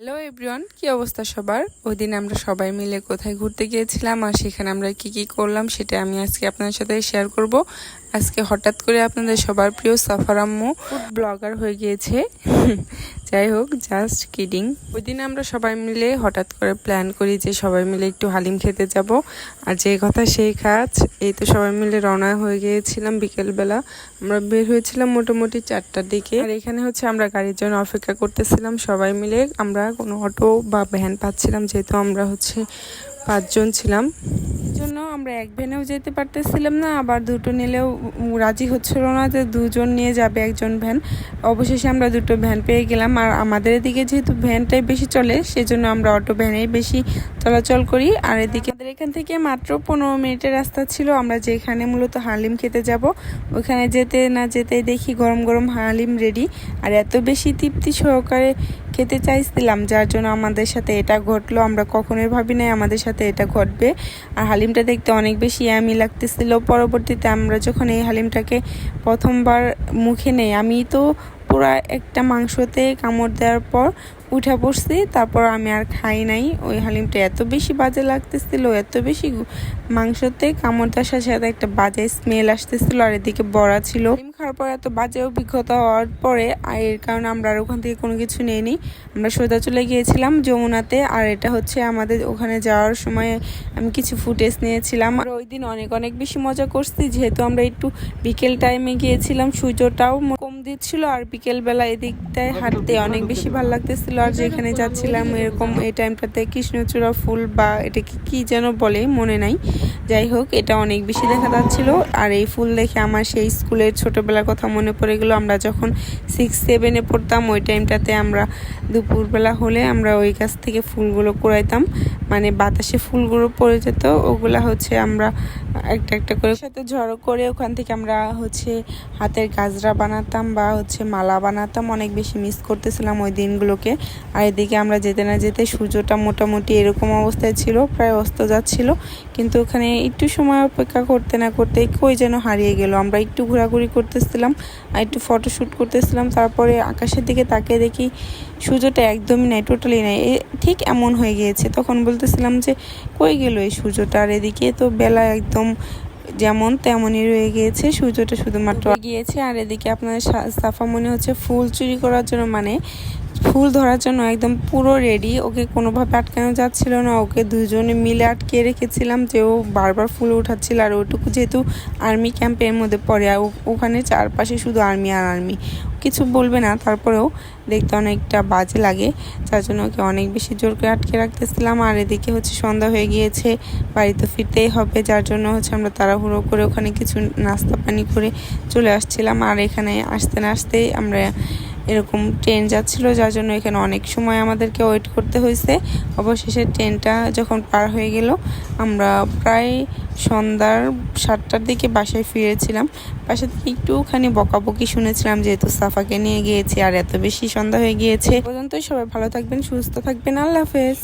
Hello everyone, কি অবস্থা সবার? ওই দিন আমরা সবাই মিলে কোথায় ঘুরতে গিয়েছিলাম আর সেখানে আমরা কি কি করলাম সেটা আমি আজকে আপনাদের সাথে শেয়ার করব। আজকে হঠাৎ করে আপনাদের সবার প্রিয় সাফার আম্মু ফুড ব্লগার হয়ে গিয়েছে। যাই হোক, জাস্ট কিডিং। ওই দিন আমরা সবাই মিলে হঠাৎ করে প্ল্যান করি যে সবাই মিলে একটু হালিম খেতে যাব, আর যে কথা সেই কাজ। এই তো সবাই মিলে রওনা হয়ে গিয়েছিলাম বিকেলবেলা। আমরা বের হয়েছিলাম মোটামুটি 4টার দিকে। আর এখানে হচ্ছে আমরা গাড়ির জন্য অপেক্ষা করতেছিলাম সবাই মিলে। আমরা কোনো অটো বা ভ্যান পাচ্ছিলাম, যেহেতু আমরা হচ্ছে 5 জন ছিলাম। জন্য আমরা এক ভ্যানেও যেতে পারতেছিলাম না, আবার দুটো নিলেও রাজি হচ্ছিল না যে 2 জন নিয়ে যাবে একজন ভ্যান। অবশেষে আমরা দুটো ভ্যান পেয়ে গেলাম। আর আমাদের এদিকে যেহেতু ভ্যানটাই বেশি চলে, সেজন্য আমরা অটো ভ্যানেই বেশি চলাচল করি। আর এদিকে আমাদের এখান থেকে মাত্র 15 মিনিটের রাস্তা ছিল। আমরা যেখানে মূলত হালিম খেতে যাব, ওখানে যেতে না যেতেই দেখি গরম গরম হালিম রেডি। আর এত বেশি তৃপ্তি সহকারে খেতে চাইছিলাম, যার জন্য আমাদের সাথে এটা ঘটলো। আমরা কখনোই ভাবি নাই আমাদের সাথে এটা ঘটবে। আর হালিমটা দেখতে অনেক বেশি ইয়ামি লাগতেছিল। পরবর্তীতে আমরা যখন এই হালিমটাকে প্রথমবার মুখে নেই, আমি তো পুরা একটা মাংসতে কামড় দেওয়ার পর উঠে পড়ছি। তারপর আমি আর খাই নাই। ওই হালিমটা এত বেশি বাজে লাগতেছিল, এত বেশি মাংসতে কামড় দেওয়ার সাথে সাথে একটা বাজে স্মেল আসতেছিল। আর এদিকে বড়া ছিল। হালিম খাওয়ার পর এত বাজে অভিজ্ঞতা হওয়ার পরে এর কারণে আমরা আর ওখান থেকে কোনো কিছু নেইনি। আমরা সোজা চলে গিয়েছিলাম যমুনাতে। আর এটা হচ্ছে আমাদের ওখানে যাওয়ার সময় আমি কিছু ফুটেজ নিয়েছিলাম। আর ওই দিন অনেক অনেক বেশি মজা করছি, যেহেতু আমরা একটু বিকেল টাইমে গিয়েছিলাম, সূর্যটাও কম দিচ্ছিল। আর বিকেলবেলা এদিকটায় হাঁটতে অনেক বেশি ভালো লাগতেছিল। আর যেখানে যাচ্ছিলাম এরকম এই টাইমটাতে কৃষ্ণচূড়া ফুল বা এটাকে কি যেন বলে মনে নাই, যাই হোক এটা অনেক বেশি দেখা যাচ্ছিল। আর এই ফুল দেখে আমার সেই স্কুলের ছোটবেলার কথা মনে পড়ে গেলো। আমরা যখন 6-7-এ পড়তাম, ওই টাইমটাতে আমরা দুপুরবেলা হলে আমরা ওই গাছ থেকে ফুলগুলো কুড়াইতাম, মানে বাতাসে ফুলগুলো পড়ে যেত, ওগুলা হচ্ছে আমরা একটা একটা করে সাথে ঝড়ো করে ওখান থেকে আমরা হচ্ছে হাতের গাজরা বানাতাম বা হচ্ছে মালা বানাতাম। অনেক বেশি মিস করতেছিলাম ওই দিনগুলোকে। আর এদিকে আমরা যেতে না যেতে সূর্যটা মোটামুটি এরকম অবস্থায় ছিল, প্রায় অস্ত যাচ্ছিল। কিন্তু ওখানে একটু সময় অপেক্ষা করতে না করতে কই যেন হারিয়ে গেল। আমরা একটু ঘোরাঘুরি করতেছিলাম আর একটু ফটোশ্যুট করতেছিলাম। তারপরে আকাশের দিকে তাকিয়ে দেখি সূর্যটা একদমই নাই, টোটালি নাই, ঠিক এমন হয়ে গিয়েছে। তখন বলতেছিলাম যে কই গেল এই সূর্যটা। আর এদিকে তো বেলা একদম যেমন তেমনই রয়ে গিয়েছে, সূর্যটা শুধুমাত্র গিয়েছে। আর এদিকে আপনাদের সাফা মনে হচ্ছে ফুল চুরি করার জন্য, মানে ফুল ধরার জন্য একদম পুরো রেডি। ওকে কোনোভাবে আটকানো যাচ্ছিল না, ওকে দুজনে মিলে আটকে রেখেছিলাম যে ও বারবার ফুল উঠাচ্ছিল। আর ওইটুকু যেহেতু আর্মি ক্যাম্পের মধ্যে পড়ে, আর ওখানে চারপাশে শুধু আর্মি আর আর্মি, কিছু বলবে না, তারপরেও দেখতে অনেকটা বাজে লাগে, যার জন্য ওকে অনেক বেশি জোর করে আটকে রাখতেছিলাম। আর এদিকে হচ্ছে সন্ধ্যা হয়ে গিয়েছে, বাড়িতে ফিরতেই হবে, যার জন্য হচ্ছে আমরা তাড়াহুড়ো করে ওখানে কিছু নাস্তা পানি করে চলে আসছিলাম। আর এখানে আসতে না আসতেই আমরা এরকম ট্রেন যাচ্ছিল, যার জন্য এখানে অনেক সময় আমাদেরকে ওয়েট করতে হয়েছে। অবশেষে ট্রেনটা যখন পার হয়ে গেল, আমরা প্রায় সন্ধ্যার 7টার দিকে বাসায় ফিরেছিলাম। বাসা থেকে একটুখানি বকাবকি শুনেছিলাম, যেহেতু সাফাকে নিয়ে গিয়েছি। আর এত বেশি সন্ধ্যা হয়ে গিয়েছে। পর্যন্ত সবাই ভালো থাকবেন, সুস্থ থাকবেন, আল্লাহ হাফেজ।